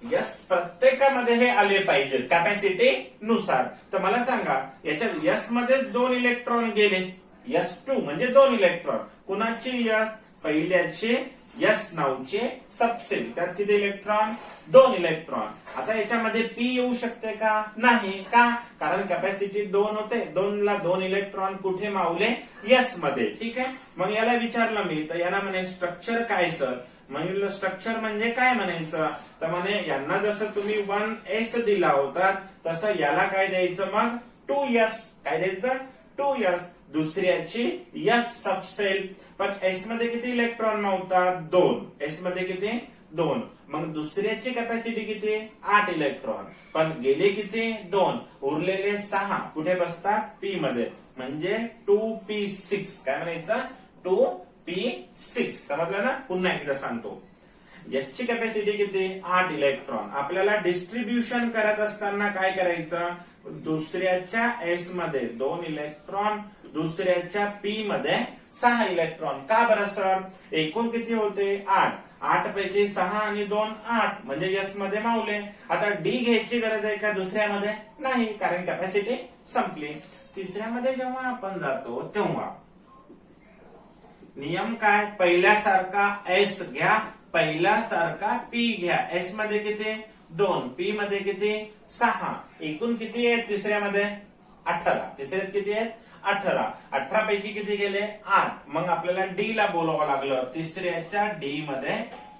यस प्रत्येकामध्ये हे आले पाहिजे कॅपॅसिटी नुसार. तर मला सांगा, याच्यात यस मध्ये 2 इलेक्ट्रॉन गेले, S2 म्हणजे 2 इलेक्ट्रॉन. कुणाची यस? पहिल्याचे यस नावचे सबसेल. त्यात किती इलेक्ट्रॉन? 2 इलेक्ट्रॉन. आता याच्यामध्ये पी येऊ शकते का? नाही. का? कारण कॅपॅसिटी 2 होते, 2 ला 2 इलेक्ट्रॉन कुठे मावले? यस मध्ये. ठीक आहे. मग याला विचारलं मी, तर याला म्हणे स्ट्रक्चर काय सर? म्हणलं स्ट्रक्चर म्हणजे काय म्हणायचं? तर म्हणे यांना जसं तुम्ही 1s दिला होता, तसं याला काय द्यायचं? मग 2s. काय द्यायचं? 2s. दुसऱ्याची यस सबसेल. पण एस मध्ये किती इलेक्ट्रॉन मावतात? 2. एस मध्ये किती? 2. मग दुसऱ्याची कॅपॅसिटी किती? 8 इलेक्ट्रॉन. पण गेले किती? 2. उरलेले 6 कुठे बसतात? पी मध्ये. म्हणजे 2p6. काय म्हणायचं? 2p6. समजलं ना? पुन्हा एकदा सांगतो. एसची कॅपॅसिटी किती? 8 इलेक्ट्रॉन. आपल्याला डिस्ट्रीब्युशन करत असताना काय करायचं? दुसऱ्याच्या एस मध्ये 2 इलेक्ट्रॉन, दुसऱ्याच्या पी मध्ये 6 इलेक्ट्रॉन. का बरं सर? एकूण किती होते? 8. 8 पैकी 6 आणि 2 8 म्हणजे यस मध्ये मावले. आता डी घ्यायची गरज आहे का दुसऱ्यामध्ये? नाही, कारण कॅपॅसिटी संपली. तिसऱ्यामध्ये जेव्हा आपण जातो तेव्हा नियम काय? पहिल्यासारखा एस घ्या, पहिल्यासारखा पी घ्या. एस मध्ये किती? 2. पी मध्ये किती? 6. एकूण किती आहेत तिसऱ्यामध्ये? 18. तिसऱ्यात किती आहेत? 18. 18 पैकी किती गेले? 8. मग आपल्याला डी ला बोलावं लागलं. तिसऱ्याच्या डी मध्ये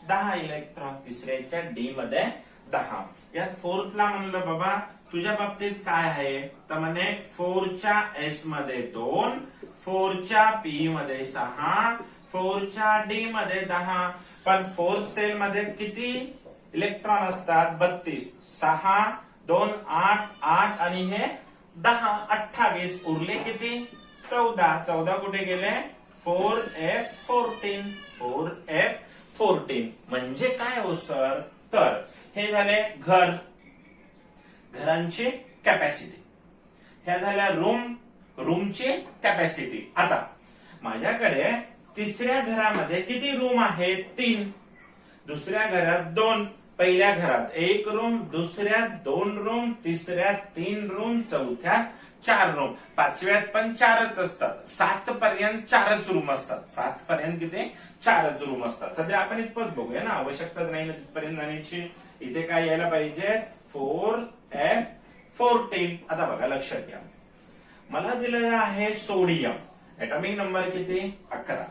10 इलेक्ट्रॉन. तिसऱ्याच्या डी मध्ये 10. या फोर्थला म्हणलं बाबा तुझ्या बाबतीत काय आहे? तर म्हणे 4च्या एस मध्ये 2, 4च्या पी मध्ये 6, 4च्या डी मध्ये 10. पण फोर्थ सेल मध्ये किती इलेक्ट्रॉन असतात? 32. 6, 2, 8, 8 आणि हे 10, 28. उरले किती? 14. 14 कुठे गेले? 4f14. 4f14 म्हणजे काय हो सर? तर हे झाले घरांची कॅपॅसिटी. ह्या झाल्या रूमची कॅपॅसिटी. आता माझ्याकडे तिसऱ्या घरामध्ये किती रूम आहेत? 3. दुसऱ्या घरात 2. पहिल्या घरात 1 रूम, दुसऱ्यात 2 रूम, तिसऱ्यात 3 रूम, चौथ्यात 4 रूम, पाचव्यात पण 4च असतात. 7 पर्यंत 4च रूम असतात. 7 पर्यंत किती? 4च रूम असतात. सध्या आपण इतपत बघूया ना, आवश्यकताच नाही ना तिथपर्यंत जाण्याची. इथे काय यायला पाहिजे? 4f14. आता बघा लक्षात घ्या, मला दिलेला आहे सोडियम. एटॉमिक नंबर किती? 11.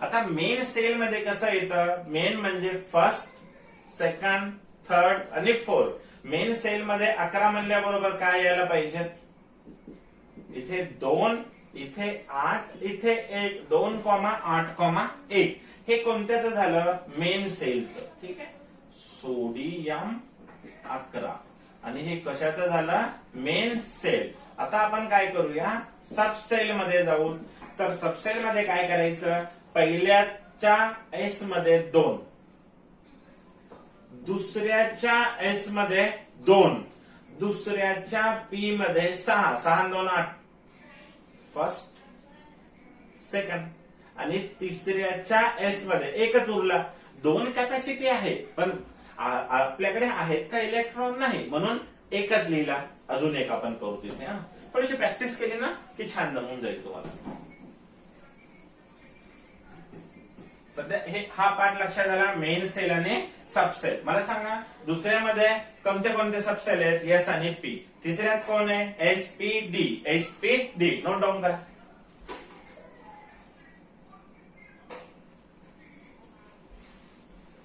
आता मेन सेल मध्ये कसं येतं? मेन म्हणजे फर्स्ट, सेकंड, थर्ड आणि फोर्थ. मेन सेल मध्ये 11 म्हणल्याबरोबर काय यायला पाहिजे, इथे 2, इथे 8, इथे 1, 2,8,1 हे कोणत्याचं झालं, मेन सेलचं. ठीक आहे, सोडियम 11 आणि हे कशाचं झालं, मेन सेल. आता आपण काय करूया, सबसेल मध्ये जाऊ. तर सबसेल मध्ये काय करायचं, पहिल्याच्या एस मध्ये 2, दुसऱ्याच्या एस मध्ये 2, दुसऱ्याच्या पी मध्ये 6, 6 2 8, फर्स्ट सेकंड, आणि तिसऱ्याच्या एस मध्ये एकच उरला. 2 कॅपॅसिटी आहे पण आपल्याकडे आहेत का इलेक्ट्रॉन, नाही, म्हणून एकच लिहिला. अजून एक आपण करू तिथे. थोडीशी प्रॅक्टिस केली ना की छान जमून जाईल तुम्हाला. सध्या हा पार्ट लक्षात आला, मेन सेल आणि सबसेल. मला सांगा दुसऱ्यामध्ये कोणते कोणते सबसेल आहेत, एस आणि पी. तिसऱ्यात कोण आहे, S P D. S P D naught down करा.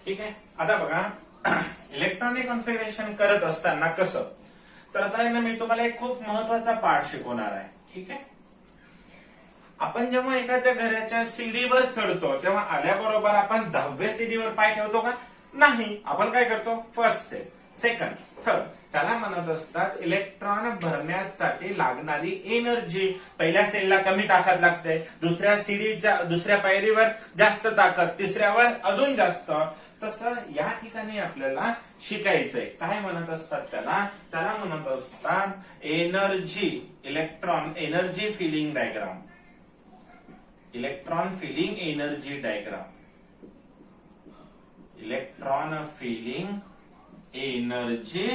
ठीक आहे, आता बघा इलेक्ट्रॉनिक कॉन्फिगरेशन करत असताना कसं, तर आता मी तुम्हाला एक खूप महत्वाचा पार्ट शिकवणार आहे. ठीक आहे, आपण जेव्हा एखाद्या घराच्या सीडीवर चढतो तेव्हा आल्याबरोबर आपण 10व्या सीडीवर पाय ठेवतो का, नाही. आपण काय करतो, फर्स्ट स्टेप, सेकंड, थर्ड. त्याला म्हणत असतात इलेक्ट्रॉन भरण्यासाठी लागणारी एनर्जी. पहिल्या सेलला कमी ताकद लागते, दुसऱ्या पायरीवर जास्त ताकद, तिसऱ्यावर अजून जास्त. तसं या ठिकाणी आपल्याला शिकायचंय. काय म्हणत असतात त्याला म्हणत असतात energy, electron energy filling diagram. Electron filling energy diagram, electron filling energy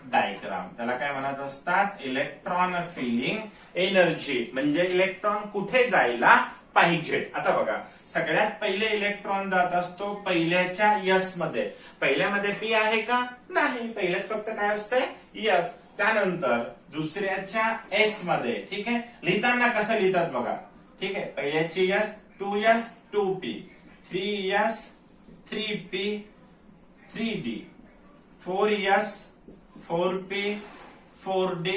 diagram. त्याला काय म्हणत असतात, इलेक्ट्रॉन फिलिंग एनर्जी, म्हणजे इलेक्ट्रॉन कुठे जायला पाहिजे. आता बघा सगळ्यात पहिले इलेक्ट्रॉन जात असतो पहिल्याच्या यस मध्ये. पहिल्यामध्ये पी आहे का, नाही. पहिल्यात फक्त काय असतंय, यस. त्यानंतर दुसऱ्याच्या एस मध्ये. ठीक आहे, लिहिताना कसं लिहितात बघा. ठीक आहे, पहिल्याची yes 2s 2p, 3s 3p 3d, 4s 4p 4d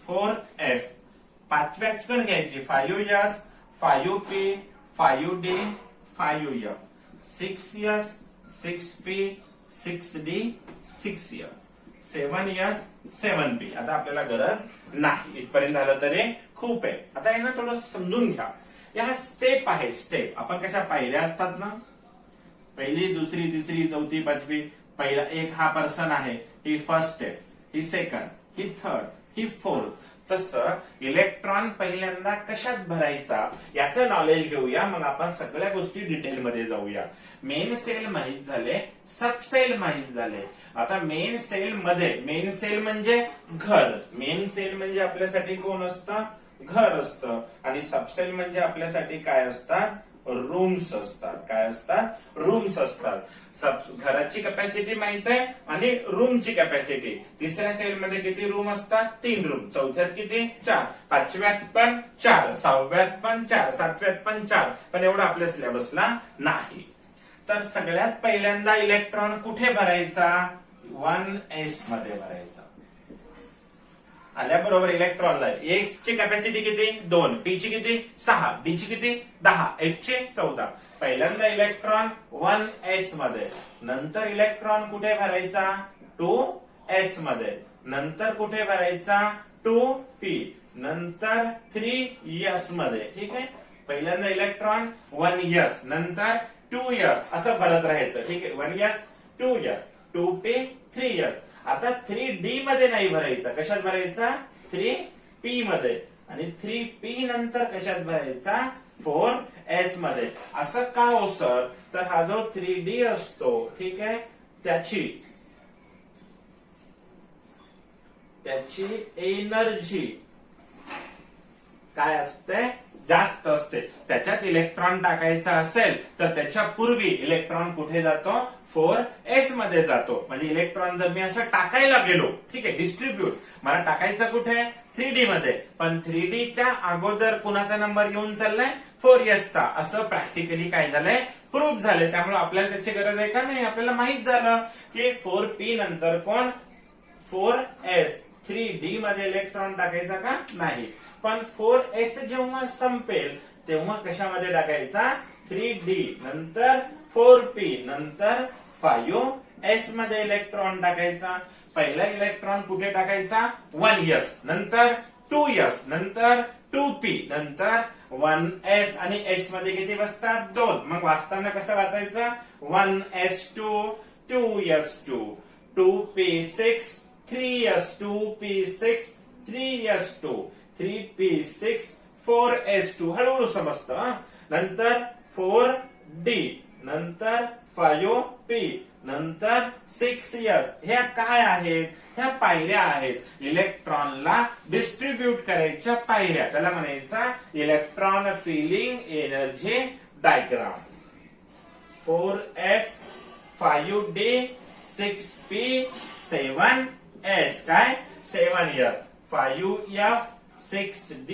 4f. पाचव्याच पण घ्यायची 5s 5p 5d 5f, 6s 6p 6d 6f, 7s 7p. आता आपल्याला गरज नाही, इथपर्यंत झालं तरी खूप आहे. आता हे ना थोडं समजून घ्या. या स्टेप आहे, स्टेप. आपण कशा पायऱ्या असतात ना, पहिली, दुसरी, तिसरी, चौथी, पाचवी. पहिला एक हा पर्सन आहे, ही फर्स्ट स्टेप, ही सेकंड, ही थर्ड, ही फोर्थ. तसं इलेक्ट्रॉन पहिल्यांदा कशात भरायचा याचं नॉलेज घेऊया, मग आपण सगळ्या गोष्टी डिटेलमध्ये जाऊया. मेन सेल माहित झाले, सबसेल माहित झाले. आता मेन सेल मध्ये, मेन सेल म्हणजे घर. मेन सेल म्हणजे आपल्यासाठी कोण असतं, घर असतं. आणि सबसेल म्हणजे आपल्यासाठी काय असतात, रूम्स असतात. काय असतात, रूम्स असतात. घराची कॅपॅसिटी माहित आहे आणि रूमची कॅपॅसिटी. तिसऱ्या सेलमध्ये किती रूम असतात, 3 रूम. चौथ्यात किती, 4. पाचव्यात पण 4, 6व्यात पण 4, 7व्यात पण 4. पण एवढं आपल्या सिलेबसला नाही. तर सगळ्यात पहिल्यांदा इलेक्ट्रॉन कुठे भरायचा, 1s मध्ये भरायचा. आल्याबरोबर इलेक्ट्रॉनला एक्स ची कॅपॅसिटी किती, 2, पी ची किती 6, डी ची किती 10, एफ ची 14. पहिल्यांदा इलेक्ट्रॉन 1s मध्ये, नंतर इलेक्ट्रॉन कुठे भरायचा, 2s मध्ये, नंतर कुठे भरायचा, 2p, नंतर 3s मध्ये. ठीक आहे, पहिल्यांदा इलेक्ट्रॉन 1s, नंतर 2s असं भरत राहायचं. ठीक आहे, 1s 2s 2p 3s. आता 3d मध्ये नाही भरायचा, कशात भरायचा, 3p मध्ये. आणि 3p नंतर कशात भरायचा, 4s मध्ये. असं का हो सर, तर हा जो 3d असतो, ठीक आहे, त्याची एनर्जी काय असते, जास्त असते. त्याच्यात इलेक्ट्रॉन टाकायचा असेल तर त्याच्या पूर्वी इलेक्ट्रॉन कुठे जातो, 4s मध्ये जातो. म्हणजे इलेक्ट्रॉन जर मी असं टाकायला गेलो, ठीक आहे, डिस्ट्रीब्यूट, मला टाकायचं कुठे, 3d मध्ये, पण 3d च्या अगोदर कुणाचा नंबर घेऊन चाललाय, 4s चा. असं प्रॅक्टिकली काय झालंय, प्रूफ झाले. त्यामुळे आपल्याला त्याची गरज आहे का, नाही. आपल्याला माहित झालं की 4p नंतर कोण, 4s 3d मध्ये इलेक्ट्रॉन टाकायचा का नाही, पण 4s जेव्हा संपेल तेव्हा कशामध्ये टाकायचा 3d नंतर 4p नंतर 5s मध्ये इलेक्ट्रॉन टाकायचा. पहिला इलेक्ट्रॉन कुठे टाकायचा 1s नंतर 2s नंतर 2p नंतर 1s आणि s मध्ये किती बसतात 2. मग वाचताना कसं वाचायचं 1s2 2s2 2p6 3s2 p6 3s2 3p6 4s2 हळूहळू समजतं. नंतर 4d नंतर 5p नंतर 6s. ह्या काय आहेत, ह्या पायऱ्या आहेत इलेक्ट्रॉनला डिस्ट्रीब्यूट करायच्या पायऱ्या. त्याला म्हणायचा electron filling energy diagram. 4f 5d 6p 7s काय 7s 5f 6d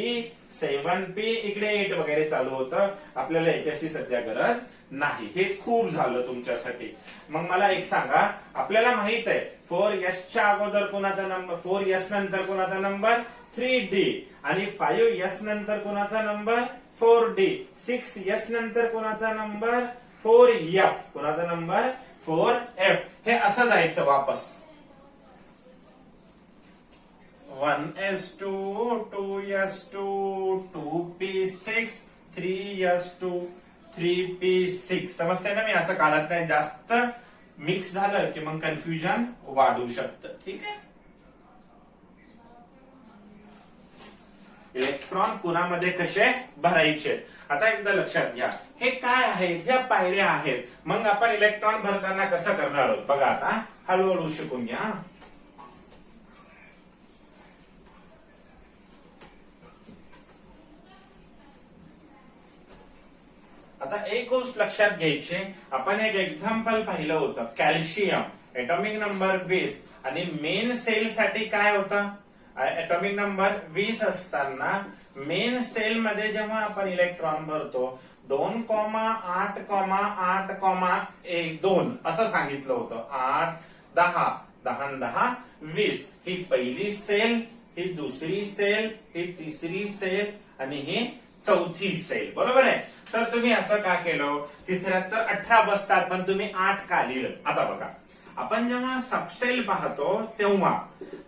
7p इकडे 8 वगैरे चालू होतं. आपल्याला याच्याशी सध्या गरज नाही, हे खूप झालं तुमच्यासाठी. मग मला एक सांगा, आपल्याला माहित आहे 4s च्या अगोदर कोणाचा नंबर 4s नंतर कोणाचा नंबर 3d आणि 5s नंतर कोणाचा नंबर 4d 6s नंतर कोणाचा नंबर 4f कोणाचा नंबर 4f. हे असं जायचं वापस 1s2 2s2 2p6 3s2 3p6. समजतंय ना, मी असं काढत नाही, जास्त मिक्स झालं की मग कन्फ्युजन वाढू शकतं. ठीक आहे. इलेक्ट्रॉन कुणामध्ये कसे भरायचे आता एकदा लक्षात घ्या. हे काय आहेत, ह्या पायऱ्या आहेत. मग आपण इलेक्ट्रॉन भरताना कसं करणार आहोत बघा. आता हळूहळू शिकून घ्या. आता एक गोष्ट लक्षात घ्यायची, आपण एक एक्झाम्पल पाहिलं होतं कॅल्शियम एटॉमिक नंबर 20 आणि मेन सेल साठी काय होतं एटॉमिक नंबर 20 असताना मेन सेल मध्ये जेव्हा आपण इलेक्ट्रॉन भरतो 2,8,8,2 असं सांगितलं होतं. 8 10 10 10 20 ही पहिली सेल, ही दुसरी सेल, ही तिसरी सेल आणि ही चौथी सेल. बरोबर आहे. तर तुम्ही असं का केलं, तिसऱ्यात तर 18 बसतात पण तुम्ही 8 का लिहिलं. आता बघा, आपण जेव्हा सबसेल पाहतो तेव्हा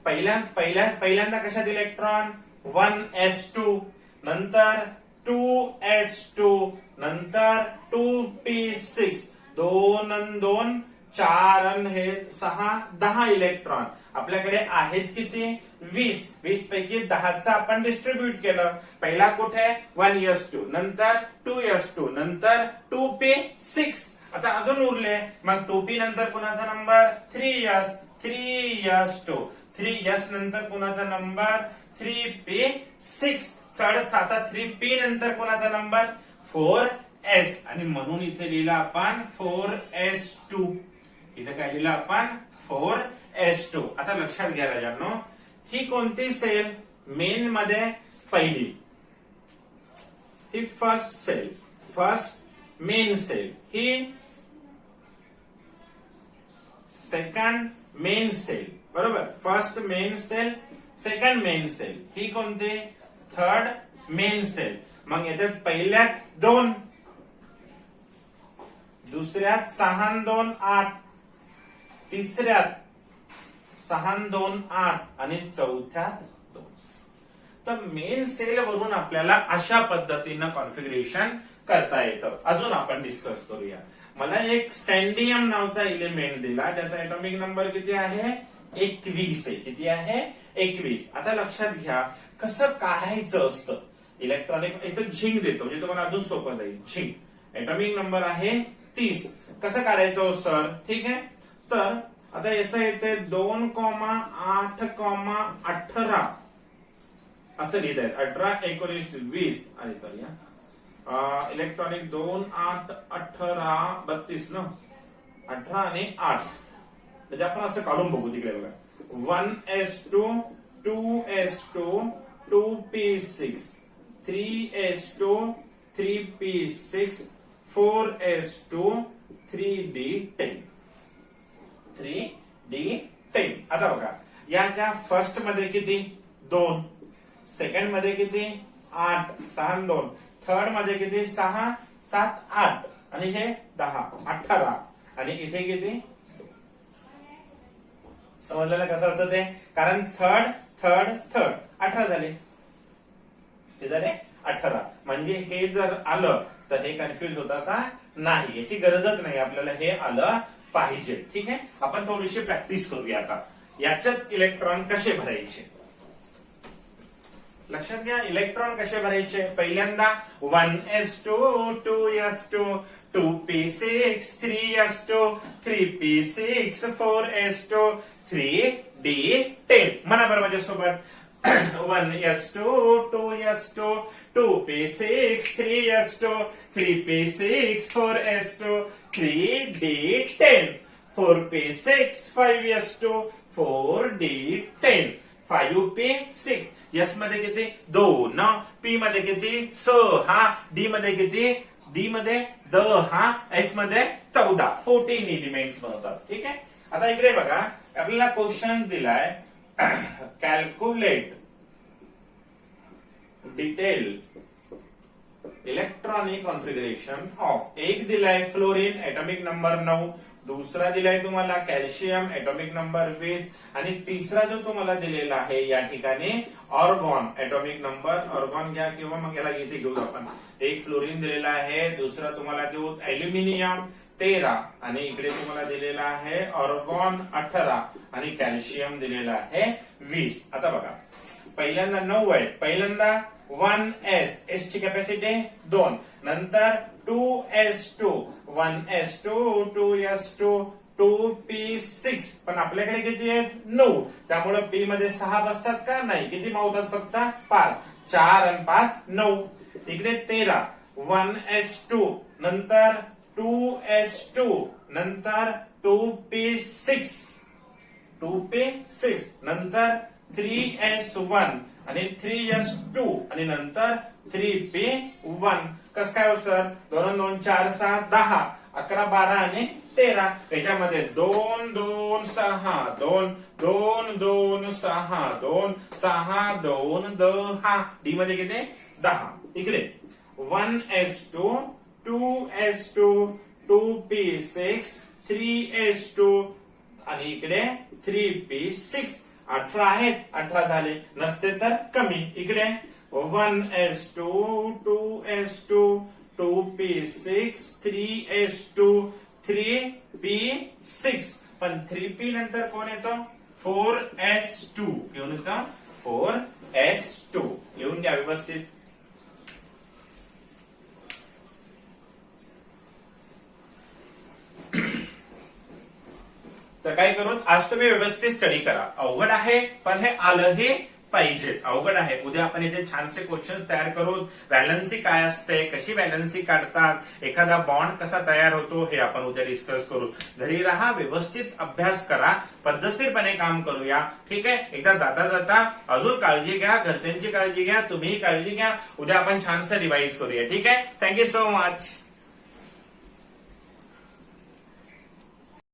पहिल्यांदा कशात इलेक्ट्रॉन 1s2 नंतर 2s2 नंतर 2p6 2 आणि 2 4 आणि हे 6 10 इलेक्ट्रॉन आपल्याकडे आहेत किती 20. 20 पैकी 10चा आपण डिस्ट्रीब्यूट केलं. पहिला कुठे 1s2 नंतर 2s2 नंतर 2p6. आता अजून उरले, मग 2p नंतर कुणाचा नंबर 3s 3s2 3s नंतर कुणाचा नंबर 3p6 थर्ड. आता 3p नंतर कुणाचा नंबर 4s आणि म्हणून इथे लिहिलं आपण 4s2. इथे काय लिहिलं आपण 4s2. आता लक्षात घ्या राजांनो, ही कोणती सेल मेन मध्ये पहिली, ही first cell first main cell, ही सेकंड मेन सेल. बरोबर. First main cell second main cell, ही कोणती थर्ड मेन सेल. मग याच्यात पहिल्यात 2 दुसऱ्यात 6 2 8 तिसऱ्यात 6 2 8 आणि चौथ्यात 2. तर मेन सेल वरून आपल्याला अशा पद्धतीनं कॉन्फिगरेशन करता येतं. अजून आपण डिस्कस करूया. मला एक स्टँडियम नावाचा एलिमेंट दिला, ज्याचा एटॉमिक नंबर किती आहे 21 आहे. किती आहे 21. आता लक्षात घ्या कसं काढायचं असतं इलेक्ट्रॉनिक. इथं झिंक देतो म्हणजे तुम्हाला अजून सोपं जाईल. झिंक एटॉमिक नंबर आहे 30. कसं काढायचं सर. ठीक आहे. तर आता याचं येते 2,8,18 असं लिहित आहे. 18 19 20 आणि सॉरी इलेक्ट्रॉनिक 2 8 18 32 ना 18 आणि 8 म्हणजे आपण असं काढून बघू. तिकडे बघा 1s2 2s2 2p6 3s2 3p6 4s2 3d10 3d10. आता बघा याच्या फर्स्ट मध्ये किती 2, सेकंड मध्ये किती 8, 6 2, थर्ड मध्ये किती 6 7 8 आणि हे 10 18 आणि इथे किती. समजलं ना कसं असतं ते, कारण थर्ड थर्ड थर्ड 18 झाले, हे झाले 18. म्हणजे हे जर आलं तर हे कन्फ्युज होता का नाही, याची गरजच नाही, आपल्याला हे आलं पाहिजे. ठीक आहे, आपण थोडीशी प्रॅक्टिस करूया आता. याच्यात इलेक्ट्रॉन कसे भरायचे लक्षात घ्या. इलेक्ट्रॉन कसे भरायचे, पहिल्यांदा 1s2 2s2 2p6 3s2 3p6 4s2 3d10. म्हणा बरं माझ्यासोबत. 1s2 2s2 2p6 3s2 3p6 4s2 3d10 4p6 5s2 4d10 5p6. S मध्ये किती 2, पी मध्ये किती 6, डी मध्ये किती, डी मध्ये 10, एफ मध्ये 14, 14 एलिमेंट्स बनवतात. ठीक आहे, आता इकडे बघा आपल्याला क्वेश्चन दिलाय calculate detail electronic configuration of. एक दिलाय फ्लोरीन एटॉमिक नंबर 9, दुसरा दिलाय तुम्हाला कॅल्शियम एटॉमिक नंबर 20 आणि तिसरा जो तुम्हाला दिलेला आहे या ठिकाणी ऑर्गॉन एटॉमिक नंबर. ऑर्गॉन घ्या किंवा मग याला इथे घेऊ आपण. एक फ्लोरीन दिलेला आहे, दुसरा तुम्हाला देऊ अल्युमिनियम 13 आणि इकडे तुम्हाला दिलेला आहे ऑर्गॉन 18 आणि कॅल्शियम दिलेला आहे 20. आता बघा पहिल्यांदा 9 आहे, पहिल्यांदा 1s, एस ची कॅपॅसिटी 2, नंतर 2s2 1s2 2s2 2p6 पण आपल्याकडे किती आहेत 9, त्यामुळे p मध्ये 6 बसतात का नाही, किती मावतात फक्त 5, 4 आणि 5 9. इकडे 13 1s2 नंतर 2s2 नंतर 2p6 नंतर 3s1 आणि 3s2 आणि नंतर 3p1. कस काय असतं 2 2 4 6 10 11 12 आणि 13. याच्यामध्ये 2 2 6 2 2 2 6 2 6 2 10, डी मध्ये किती 10. इकडे 1s2 2s2 2p6 3s2 आणि इकडे 3p6. 18 आहेत, 18 झाले, नसते तर कमी. इकडे 1s2 2s2 2p6 3s2 3p6 पण 3p नंतर कोण येतो 4s2 घेऊन येतो 4s2. लिहून घ्या व्यवस्थित. तर काय करू, आज तुम्ही व्यवस्थित स्टडी करा. अवघड आहे पण हे आलंही पाहिजे. अवघड आहे, उद्या आपण याचे छानसे क्वेश्चन तयार करू. व्हॅलन्सी काय असते, कशी व्हॅलन्सी काढतात, एखादा बॉन्ड कसा तयार होतो हे आपण उद्या डिस्कस करू. घरी राहा, व्यवस्थित अभ्यास करा, पद्धतशीरपणे काम करूया. ठीक आहे, एकदा जाता जाता अजून काळजी घ्या, घरच्यांची काळजी घ्या, तुम्ही काळजी घ्या. उद्या आपण छानसं रिवाइज करूया. ठीक आहे, थँक्यू सो मच.